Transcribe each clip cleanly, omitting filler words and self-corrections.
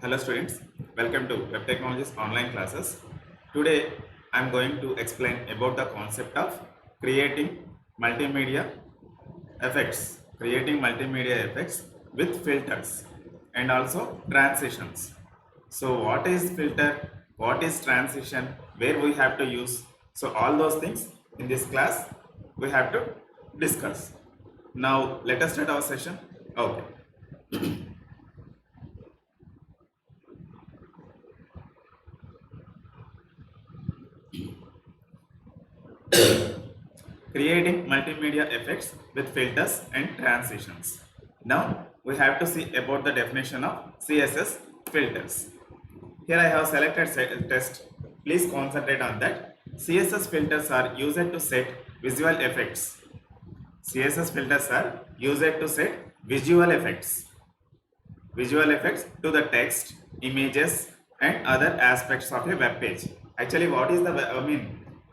Hello students, welcome to Web Technologies online classes. Today I am going to explain about the concept of creating multimedia creating multimedia effects with filters and also transitions. So what is filter, what is transition, where we have to use, so all those things in this class we have to discuss. Now let us start our session. Okay. Creating multimedia effects with filters and transitions. Now we have to see about the definition of CSS filters. Here I have selected test. Please concentrate on that. CSS filters are used to set visual effects. CSS filters are used to set visual effects to the text, images, and other aspects of a web page. Actually, what is the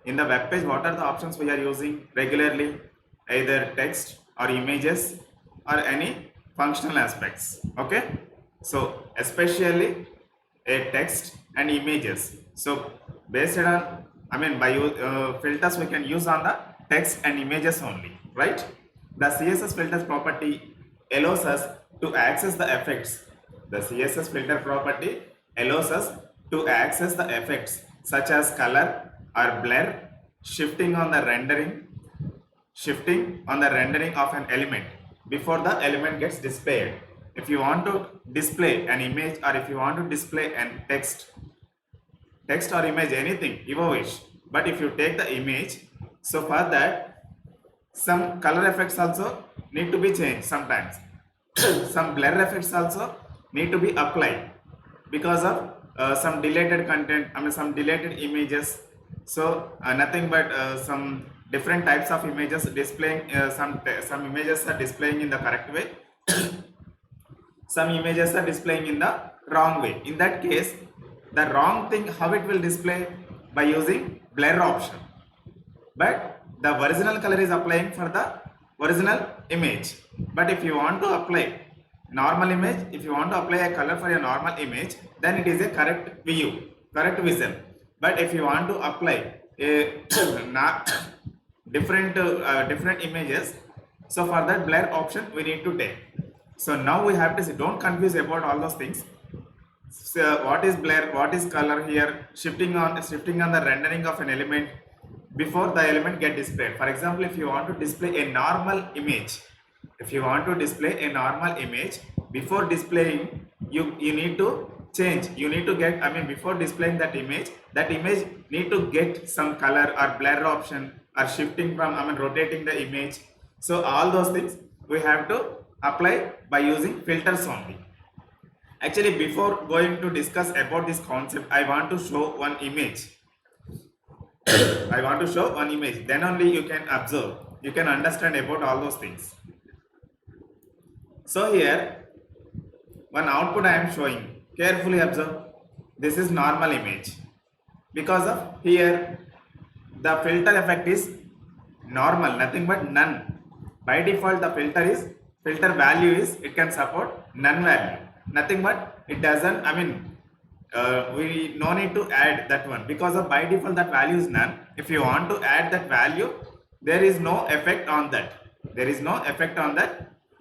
in the web page? What are the options we are using regularly? Either text or images or any functional aspects. Okay, so especially a text and images. So based on by filters we can use on the text and images only, right? The CSS filters property allows us to access the effects. The CSS filter property allows us to access the effects such as color or blur, shifting on the rendering of an element before the element gets displayed. If you want to display an image or if you want to display an text or image, anything you wish, but if you take the image, so for that some color effects also need to be changed sometimes. Some blur effects also need to be applied because of some deleted content, some deleted images. So nothing but some different types of images displaying, some images are displaying in the correct way, some images are displaying in the wrong way. In that case, the wrong thing, how it will display? By using blur option, but the original color is applying for the original image. But if you want to apply normal image, if you want to apply a color for a normal image, then it is a correct vision. But if you want to apply a different images, so for that blur option we need to take. So now we have to see, don't confuse about all those things. So what is blur, what is color? Here shifting on the rendering of an element before the element get displayed. For example, if you want to display a normal image, before displaying, you need to change, you need to get, before displaying that image need to get some color or blur option or shifting from, rotating the image. So all those things we have to apply by using filters only. Actually, before going to discuss about this concept, I want to show one image. Then only you can observe, you can understand about all those things. So here one output I am showing, carefully observe. This is normal image. Because of here the filter effect is normal, nothing but none. By default the filter value is, it can support none value, nothing but it doesn't, we no need to add that one, because of by default that value is none. If you want to add that value, there is no effect on that,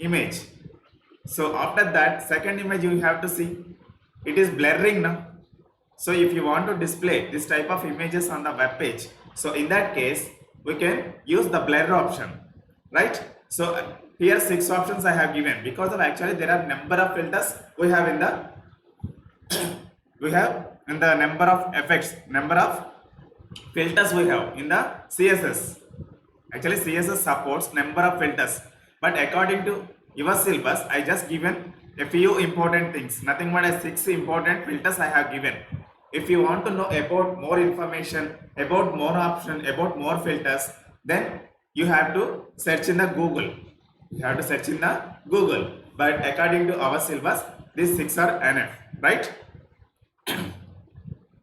image. So after that second image you have to see, it is blurring now. So if you want to display this type of images on the web page, so in that case we can use the blur option, right? So here 6 options I have given, because of actually there are number of filters we have in the number of effects, number of filters we have in the CSS. Actually CSS supports number of filters, but according to your syllabus I just given a few important things, nothing but 6 important filters I have given. If you want to know about more information, about more option, about more filters, then you have to search in the Google. But according to our syllabus, these 6 are enough, right?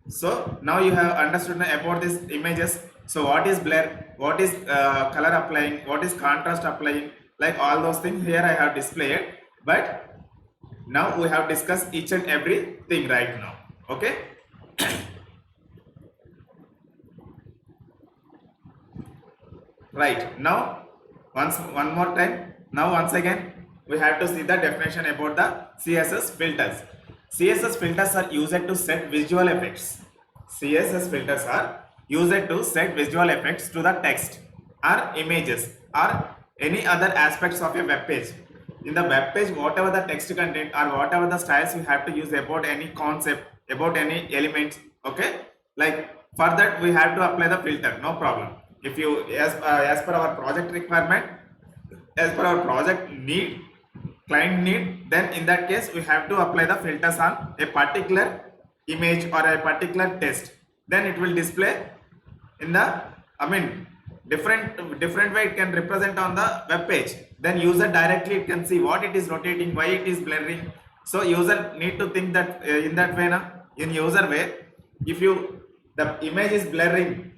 So now you have understood about these images. So what is blur, what is color applying, what is contrast applying, like all those things here I have displayed. But Now we have discussed each and everything right now. Okay. Right now, one more time. Now once again we have to see the definition about the CSS filters. CSS filters are used to set visual effects. CSS filters are used to set visual effects to the text or images or any other aspects of a web page. In the web page, whatever the text content or whatever the styles you have to use about any concept, about any elements. Okay, like for that we have to apply the filter, no problem. If you as per our project requirement, as per our project need, client need, then in that case we have to apply the filters on a particular image or a particular text. Then it will display in the different way it can represent on the web page. Then user directly it can see what it is rotating, why it is blurring. So user need to think that in that way na, in user way, if you the image is blurring,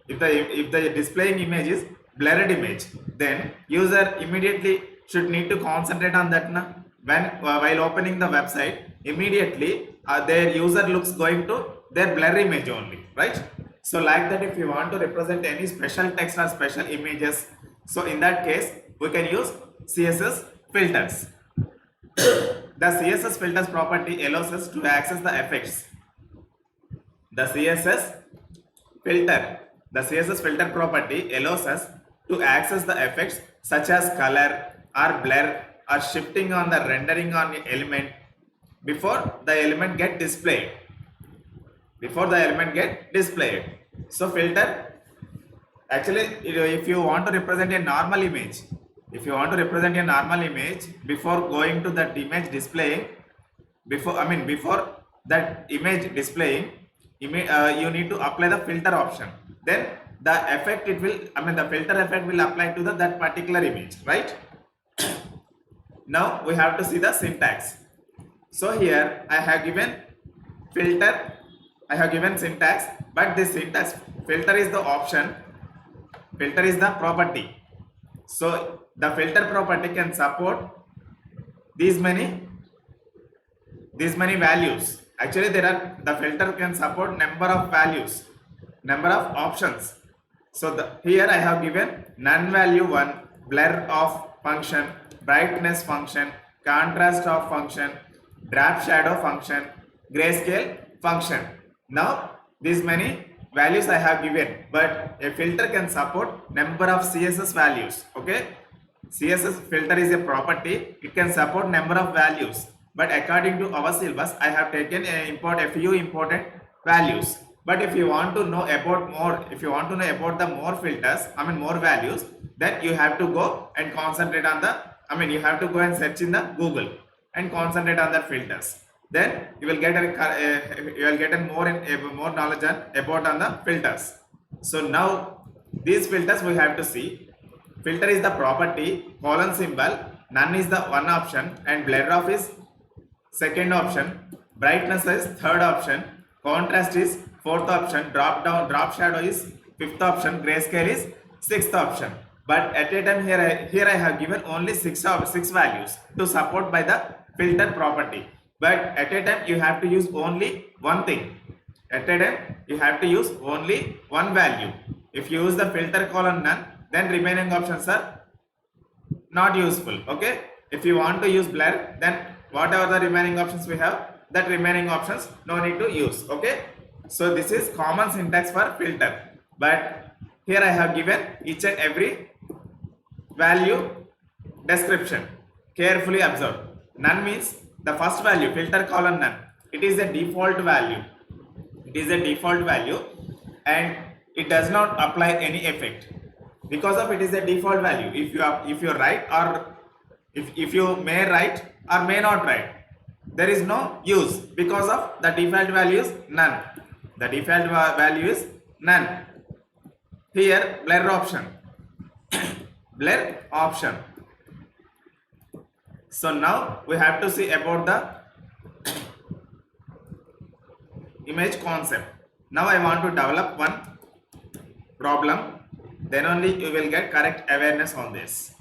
if the displaying image is blurred image, then user immediately should need to concentrate on that na. When while opening the website, immediately their user looks going to their blur image only, right? So like that, if you want to represent any special text or special images, so in that case we can use CSS filters. The CSS filters property allows us to access the effects. The CSS filter property allows us to access the effects such as color or blur or shifting on the rendering on the element before the element get displayed. So filter, actually if you want to represent a normal image, before going to that image displaying, before that image displaying, you need to apply the filter option. Then the effect it will, the filter effect will apply to that particular image, right? Now we have to see the syntax. So here I have given filter, I have given syntax, but this syntax, filter is the option, filter is the property. So the filter property can support these many values. Actually the filter can support number of values, number of options. So here I have given none value 1, blur of function, brightness function, contrast of function, drop shadow function, grayscale function. Now these many values I have given, but a filter can support number of CSS values. Okay, CSS filter is a property, it can support number of values, but according to our syllabus I have taken a few important values. But if you want to know about more, if you want to know about the more filters, more values, then you have to go and concentrate on the, you have to go and search in the Google and concentrate on the filters. Then you will get more knowledge about on the filters. So now these filters we have to see. Filter is the property, colon symbol, none is the one option, and blur of is second option, brightness is third option, contrast is fourth option, drop shadow is fifth option, grayscale is sixth option. But at a time here I have given only six values to support by the filter property. But at a time you have to use only one thing. At a time you have to use only one value. If you use the filter colon none, then remaining options are not useful. Okay, if you want to use blur, then whatever the remaining options we have, that remaining options no need to use. Okay, so this is common syntax for filter, but here I have given each and every value description. Carefully observe. None means the first value, filter colon none, it is a default value. And it does not apply any effect because of it is a default value. If you write or if you may write or may not write, there is no use because of the default value is none. The default value is none. Here blur option. Blur option. So now we have to see about the image concept. Now I want to develop one problem, then only you will get correct awareness on this.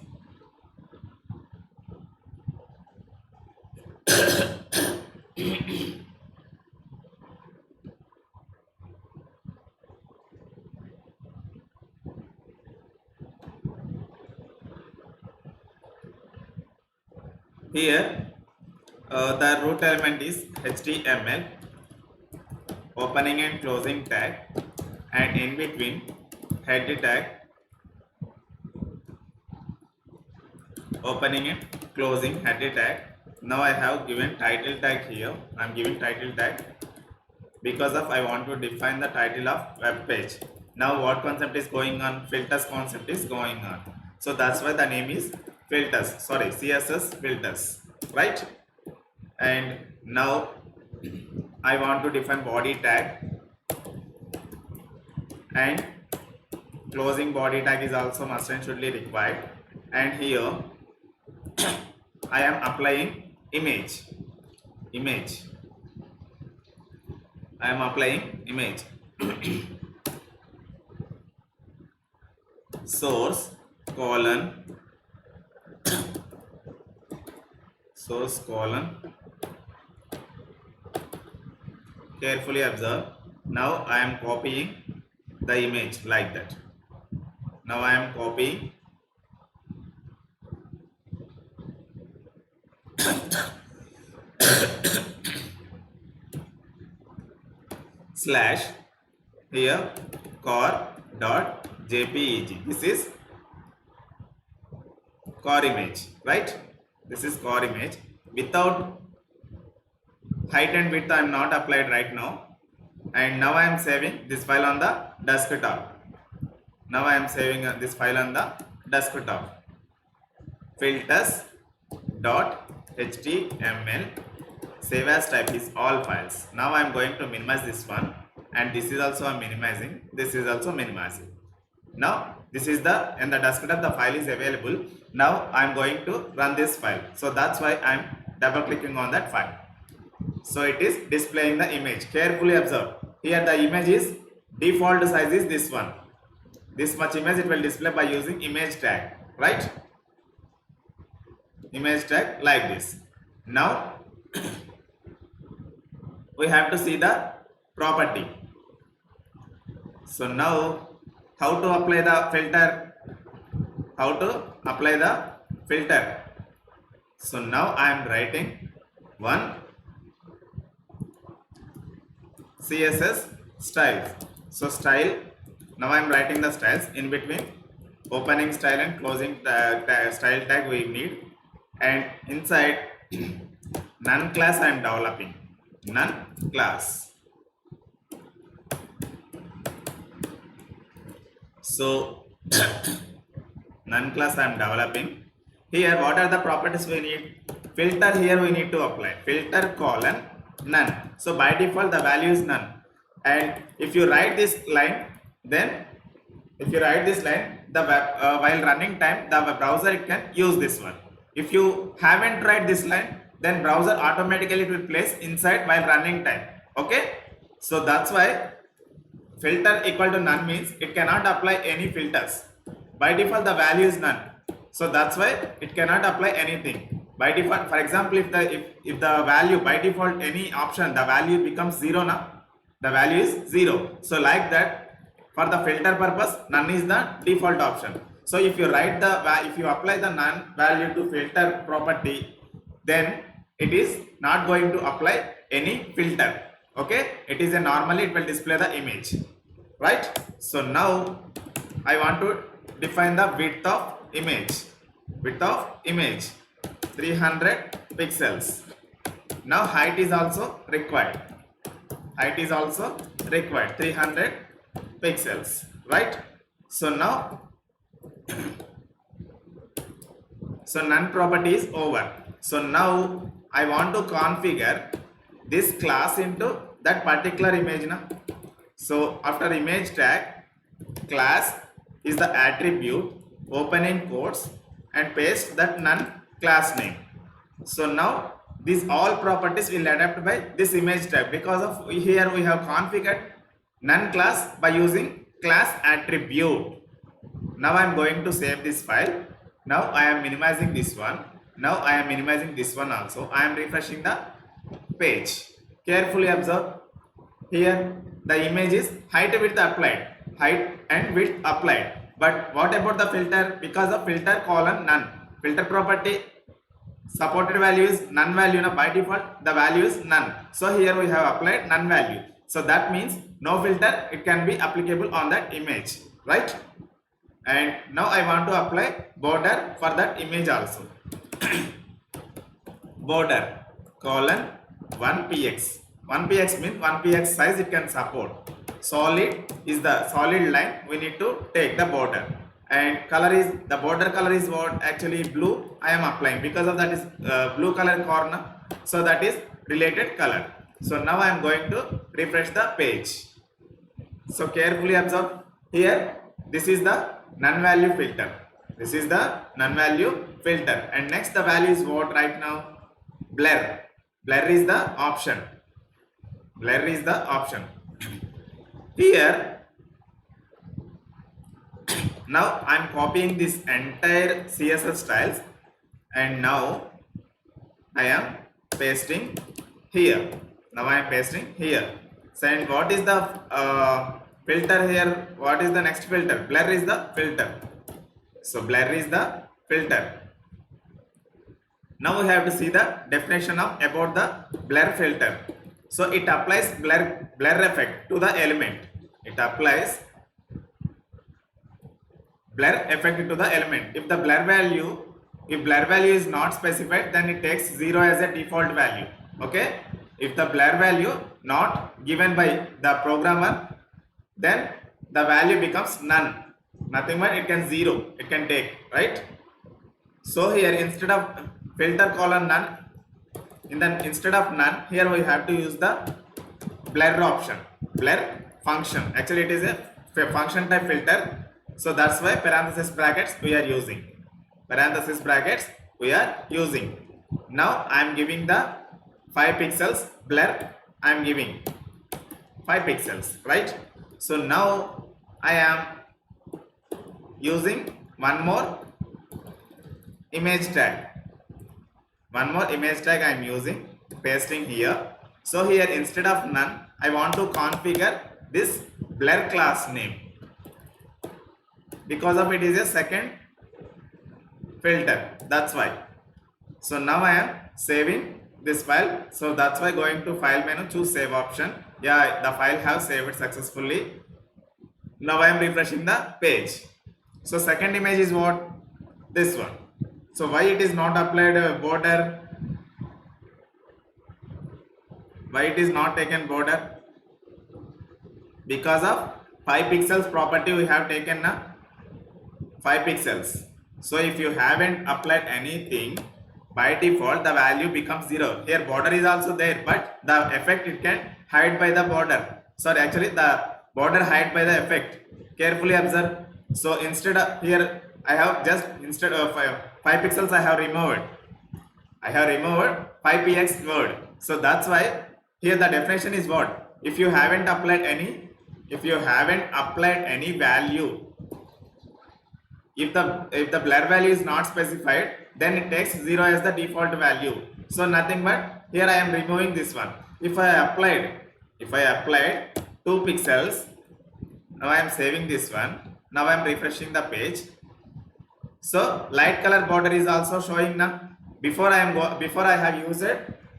Here the root element is HTML, opening and closing tag, and in between head tag, opening and closing head tag. Now I have given title tag here. I am giving title tag because of I want to define the title of web page. Now what concept is going on? Filters concept is going on. So that's why the name is filters. Sorry, CSS filters, right? And now I want to define body tag, and closing body tag is also must and should be required. And here I am applying image. I am applying image. Source colon carefully observe. Now I am copying the image like that. Now I am copying slash here core.jpeg. This is core image, right? This is core image. Without height and width I am not applied right now, and now I am saving this file on the desktop. Now I am saving this file on the desktop. Filters.html, save as type is all files. Now I am going to minimize this one, and this is also minimizing. This is also minimizing. Now this is the in the desktop the file is available. Now I am going to run this file. So that's why I am double clicking on that file. So it is displaying the image. Carefully observe. Here the image is default size is this one. This much image it will display by using image tag, right? Image tag like this. Now we have to see the property. So now how to apply the filter? So now I am writing one CSS styles. So style, now I am writing the styles in between opening style and closing style tag we need, and inside none class I am developing. None class. So none class I am developing. Here what are the properties we need? Filter, here we need to apply filter colon none. So by default the value is none, and if you write this line, then the while running time the browser it can use this one. If you haven't write this line, then browser automatically it will place inside while running time. Okay, so that's why filter equal to none means it cannot apply any filters. By default the value is none, so that's why it cannot apply anything. By default, for example, if the value by default any option the value becomes 0 now, the value is 0. So like that, for the filter purpose none is the default option. So if you apply the none value to filter property, then it is not going to apply any filter. Okay, it is a normally it will display the image, right? So now I want to define the width of image. 300 pixels. Now height is also required. 300 pixels, right? So now so none property is over. So now I want to configure this class into that particular image now. So after image tag, class is the attribute, opening quotes, and paste that none class name. So now these all properties will adapt by this image tag, because of here we have configured none class by using class attribute. Now I am going to save this file. Now I am minimizing this one. Now I am minimizing this one also. I am refreshing the page. Carefully observe. Here the image is height width applied. Height and width applied. But what about the filter? Because of filter colon none. Filter property supported value is none value. Now by default the value is none. So here we have applied none value. So that means no filter, it can be applicable on that image, right? And now I want to apply border for that image also. Border colon 1px. 1px means 1px size it can support. Solid is the solid line, we need to take the border. And color is, the border color is what? Actually blue I am applying, because of that is blue color corner, so that is related color. So now I am going to refresh the page. So carefully observe. Here this is the none value filter. This is the none value filter. And next the value is what right now? Blur. Blur is the option. Blur is the option. Here now I am copying this entire CSS styles, and now I am pasting here. Now I am pasting here. So and what is the filter here? What is the next filter? Blur is the filter. So blur is the filter. Now we have to see the definition of about the blur filter. So it applies blur effect to the element. It applies blur effect to the element. If blur value is not specified, then it takes 0 as a default value. Okay. If the blur value not given by the programmer, then the value becomes none. Nothing but it can 0. It can take, right? So here instead of filter colon none, instead of none, here we have to use the blur option. Blur function. Actually it is a function type filter. So that's why parenthesis brackets we are using. Parenthesis brackets we are using. Now I am giving the 5 pixels blur. I am giving 5 pixels, right? So now I am using one more image tag. One more image tag I am using, pasting here. So here instead of none, I want to configure this blur class name, because of it is a second filter. That's why. So now I am saving this file. So that's why going to file menu, choose save option. Yeah, the file have saved successfully. Now I am refreshing the page. So second image is what? This one. So why it is not applied border? Why it is not taken border? Because of 5 pixels property we have taken 5 pixels. So if you haven't applied anything, by default the value becomes 0. Here border is also there, but the effect it can hide by the border. Sorry, actually the border hide by the effect. Carefully observe. So instead of here I have just, instead of 5 pixels I have removed. I have removed 5px word. So that's why here the definition is what? If you haven't applied any value, if the blur value is not specified, then it takes 0 as the default value. So nothing but here I am removing this one. If I applied 2 pixels, now I am saving this one. Now I am refreshing the page. So light color border is also showing now. Before I have used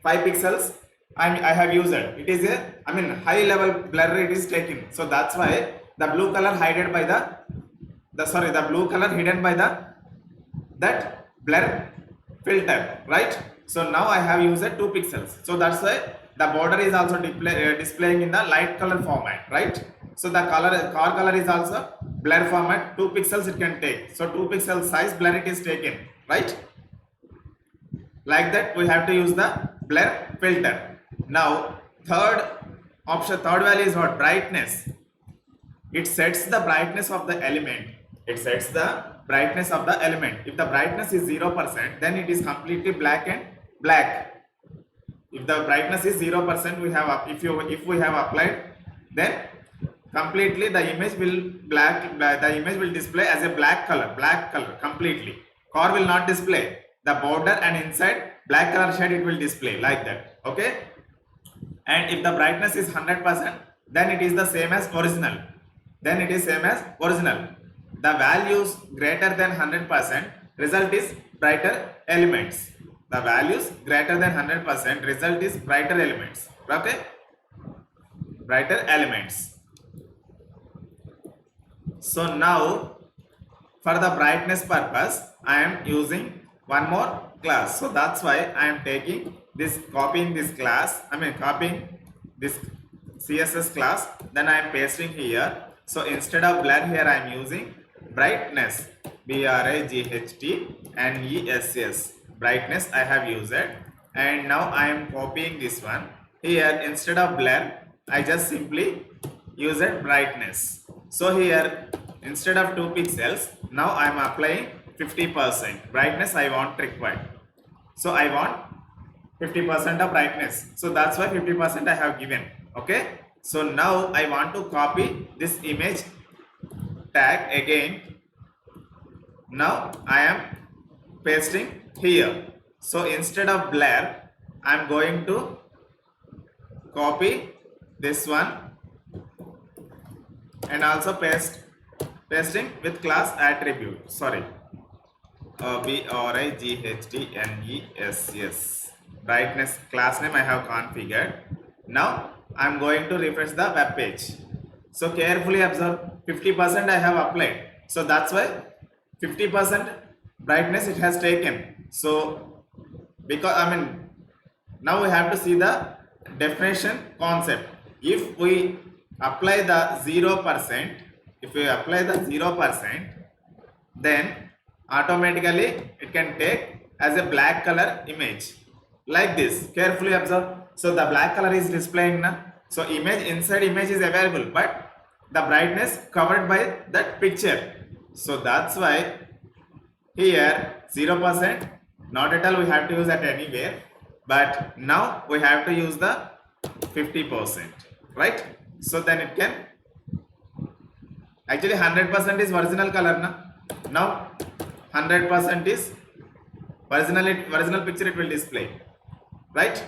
5 pixels, I have used it is a high level blur it is taken. So that's why the blue color hidden by the blue color hidden by that blur filter, right? So now I have used 2 pixels. So that's why the border is also displaying in the light color format, right? So the car color is also blur format. 2 pixels it can take. So 2 pixel size blur it is taken, right? Like that we have to use the blur filter. Now third value is what? Brightness. It sets the brightness of the element. If the brightness is 0%, then it is completely black and black. If the brightness is 0%, if we have applied, then completely the image will display as a black color completely. Car will not display. the border and inside black color shade it will display like that. Okay, and if the brightness is 100%, then it is the same as original. Then it is same as original. The values greater than 100%, result is brighter elements. The values greater than 100%, result is brighter elements. Okay, brighter elements. So now for the brightness purpose I am using one more class. So that's why I am taking this, copying this class, copying this CSS class, then I am pasting here. So instead of blur here I am using brightness, BRIGHTNESS, brightness I have used it. And now I am copying this one here. Instead of blur I just simply use it brightness. So here instead of 2 pixels, now I am applying 50% brightness I want required. So I want 50% of brightness. So that's why 50% I have given. Okay. So now I want to copy this image tag again. Now I am pasting here. So instead of blur, I am going to copy this one and also pasting with class attribute. Sorry, BRIGHTNESS, brightness class name I have configured. Now I am going to refresh the web page. So carefully observe, 50% I have applied. So that's why 50% brightness it has taken. So because now we have to see the definition concept. If we apply the 0%, then automatically it can take as a black color image like this. Carefully observe. So the black color is displaying now. So image, inside image is available, but the brightness covered by that picture. So that's why here 0%, not at all we have to use that anywhere, but now we have to use the 50%, right? So then it can, actually 100% is original color now 100% is original picture it will display, right?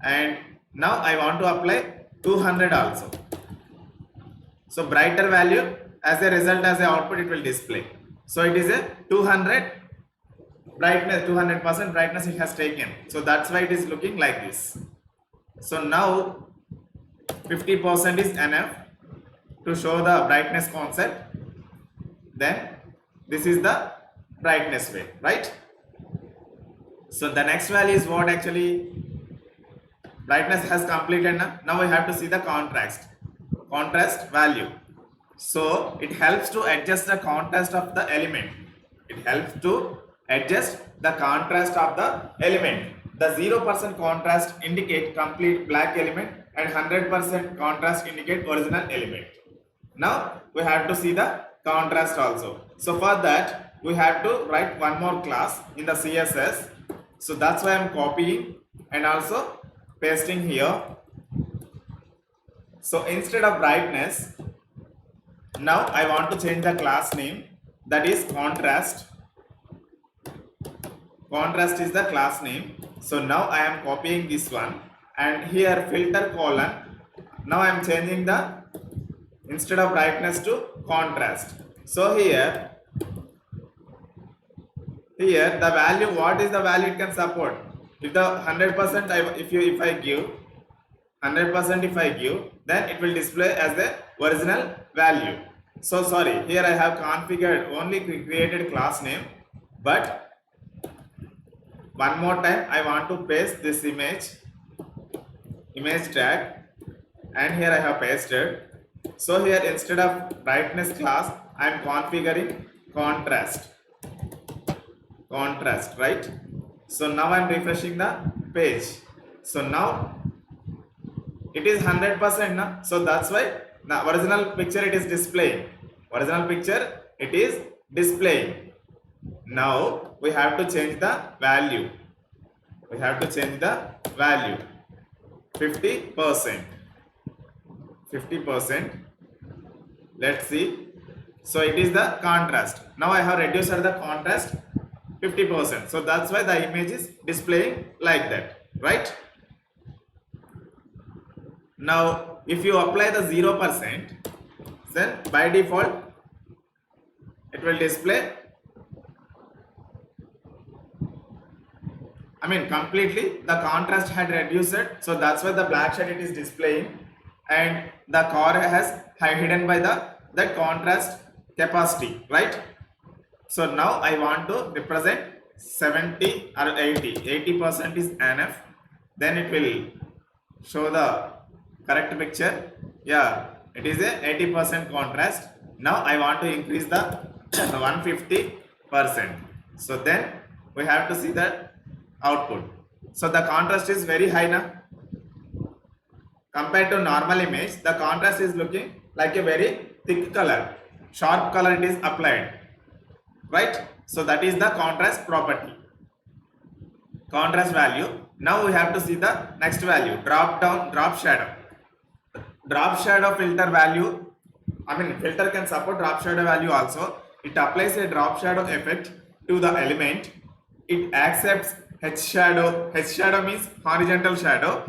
And now I want to apply 200 also. So brighter value as a result, as a output it will display. So it is a 200 brightness, 200% brightness it has taken. So that's why it is looking like this. So now 50% is enough to show the brightness concept. Then this is the brightness way, right? So the next value is what actually brightness has completed. Now we have to see the contrast value. So it helps to adjust the contrast of the element. It helps to adjust the contrast of the element. The 0% contrast indicate complete black element and 100% contrast indicate original element. Now we have to see the contrast also. So for that we have to write one more class in the CSS. So that's why I am copying and also pasting here. So instead of brightness, now I want to change the class name, that is contrast. Contrast is the class name. So now I am copying this one and here filter colon. Now I am changing the, instead of brightness to contrast. So here the value, what is the value it can support? If the 100% if I give 100%, if I give, then it will display as the original value. So sorry, here I have configured only created class name, but one more time I want to paste this image tag, and here I have pasted. So here instead of brightness class I am configuring contrast, right? So now I am refreshing the page. So now it is 100% now. So that's why the original picture it is displaying. Now we have to change the value. 50%. Let's see. So it is the contrast. Now I have reduced the contrast 50%. So that's why the image is displaying like that, right? Now if you apply the 0%, then by default it will display, completely the contrast had reduced, so that's why the black shade it is displaying, and the car has hidden by that contrast capacity, right? So now I want to represent 70 or 80% is enough, then it will show the correct picture. Yeah, it is a 80% contrast. Now I want to increase the 150%. So then we have to see the output. So the contrast is very high now. Compared to normal image, the contrast is looking like a very thick color, sharp color it is applied, right? So that is the contrast property, contrast value. Now we have to see the next value, drop shadow. Drop shadow filter value, filter can support drop shadow value also. It applies a drop shadow effect to the element. It accepts H shadow. H shadow means horizontal shadow,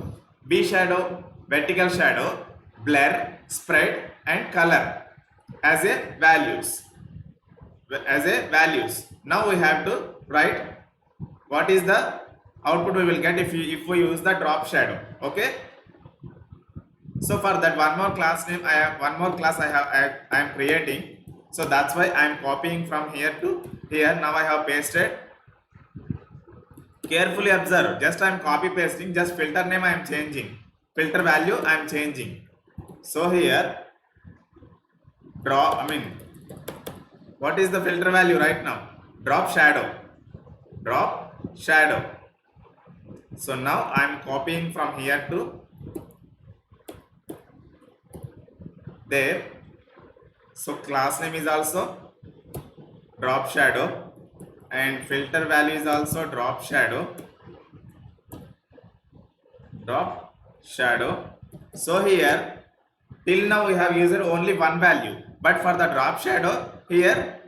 B shadow, vertical shadow, blur, spread and color as a values. Now we have to write what is the output we will get if we use the drop shadow. Okay. So for that one more class name, I am creating. So that's why I am copying from here to here. Now I have pasted. Carefully observe. Just I am copy pasting. Just filter name I am changing. Filter value I am changing. So here what is the filter value right now? Drop shadow. So now I am copying from here to there. So class name is also drop shadow and filter value is also drop shadow. So here till now we have used only one value, but for the drop shadow here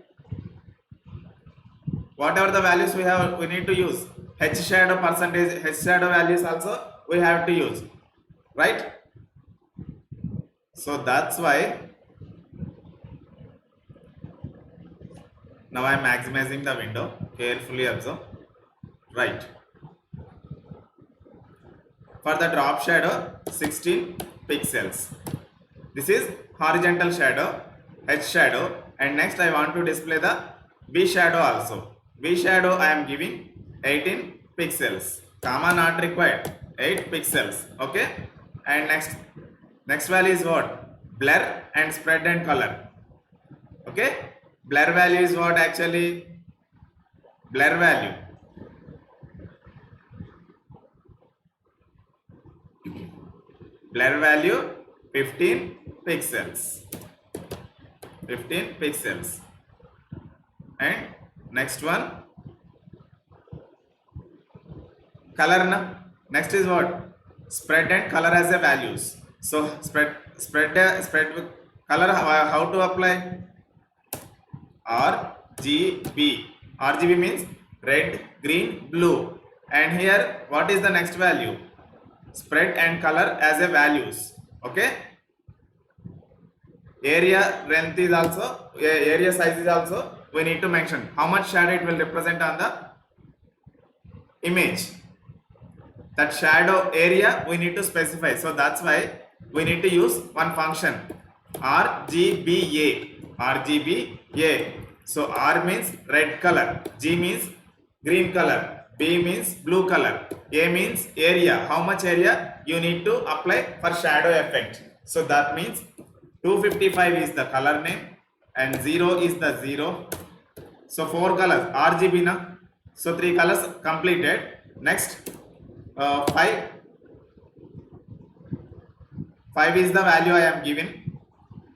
whatever the values we need to use. H shadow percentage, H shadow values also we have to use, right? So that's why now I am maximizing the window. Carefully observe. Right. For the drop shadow, 16 pixels. This is horizontal shadow, H shadow, and next I want to display the B shadow also. B shadow I am giving 18 pixels. Comma not required. 8 pixels. Okay. And next value is what? Blur and spread and color. Okay. Blur value is what actually? Blur value. Blur value 15 pixels. 15 pixels. And next one, color na. Next is what? Spread and color as a values. So spread color, how to apply? RGB. RGB means red, green, blue. And here what is the next value? Spread and color as a values. Okay. Area length is also, area size is also we need to mention. How much shadow it will represent on the image. That shadow area we need to specify. So that's why we need to use one function, RGBA. RGBA. So R means red color, G means green color, B means blue color, A means area. How much area you need to apply for shadow effect. So that means 255 is the color name and 0 is the 0. So 4 colors RGB na. So 3 colors completed. Next 5 is the value I am given.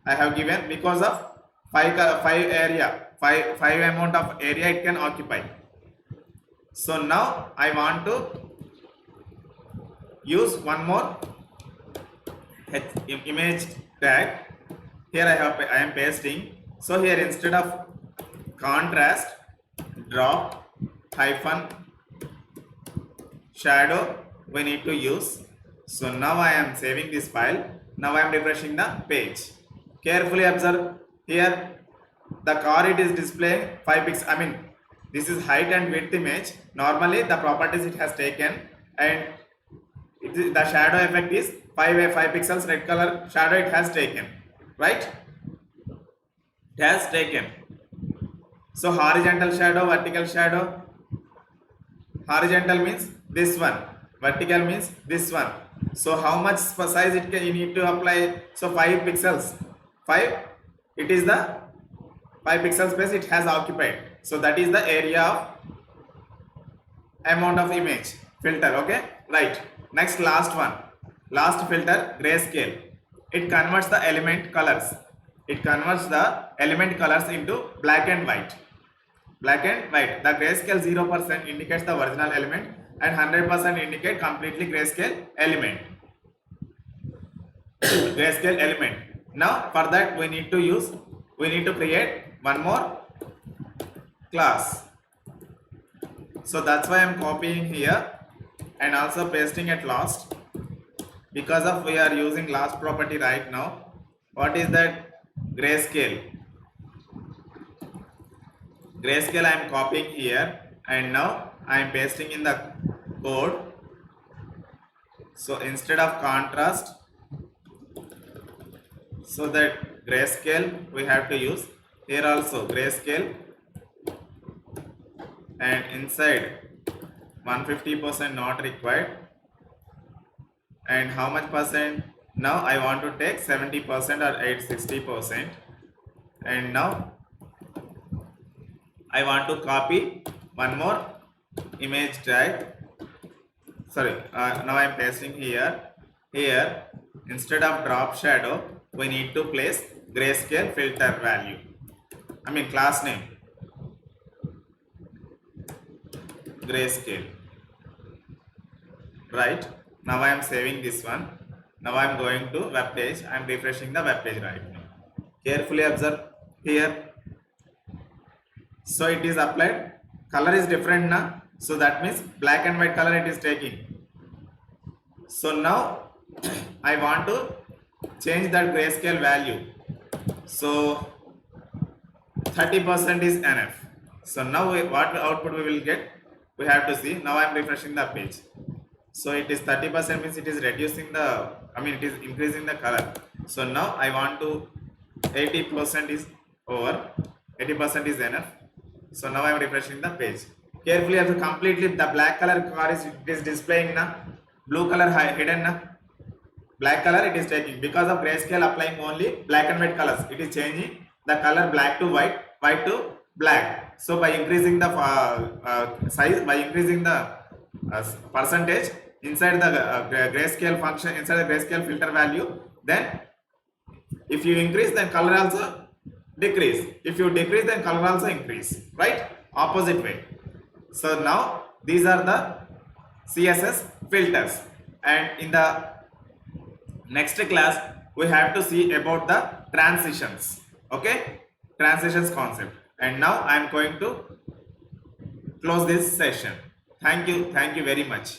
I have given because of 5 area. 5 amount of area it can occupy. So now I want to use one more image tag. Here I am pasting. So here instead of contrast, drop hyphen shadow we need to use. So now I am saving this file. Now I am refreshing the page. Carefully observe here, the car it is displaying 5 pixels. I mean, this is height and width image. Normally the properties it has taken, and the shadow effect is 5 pixels red color shadow it has taken, right? It has taken. So horizontal shadow, vertical shadow. Horizontal means this one, vertical means this one. So how much size it can you need to apply? So 5 pixels. 5, it is the 5 pixel space it has occupied. So that is the area of amount of image filter. Okay, right. Next, last one, last filter, grayscale. It converts the element colors. It converts the element colors into black and white. Black and white. The grayscale 0% indicates the original element and 100% indicate completely grayscale element. Grayscale element. Now for that we need to create one more class. So that's why I am copying here and also pasting at last, because of we are using last property right now. What is that? Grayscale. Grayscale I am copying here and now I am pasting in the code. So instead of contrast, so that grayscale we have to use here also grayscale, and inside 150% not required. And how much percent? Now I want to take 70% or 60%, and now I want to copy one more image tag. Sorry, now I am pasting here. Here instead of drop shadow we need to place grayscale filter value. I mean class name grayscale. Right. Now I am saving this one. Now I am going to web page. I am refreshing the web page right now. Carefully observe here. So it is applied. Color is different now. So that means black and white color it is taking. So now I want to change that grayscale value. So 30% is enough. So now what output we will get? We have to see. Now I am refreshing the page. So it is 30% means it is reducing the, it is increasing the color. So now I want to 80% is over, 80% is enough. So now I am refreshing the page. Carefully observe completely the black color car is displaying now, blue color hidden now, black color it is taking. Because of grayscale applying only black and white colors, it is changing the color black to white, white to black. So by increasing the size, by increasing the percentage inside the grayscale function, inside the grayscale filter value, then if you increase then color also decrease, if you decrease then color also increase, right? Opposite way. So now these are the CSS filters, and in the next class we have to see about the transitions. Okay, transitions concept. And now I am going to close this session. Thank you very much.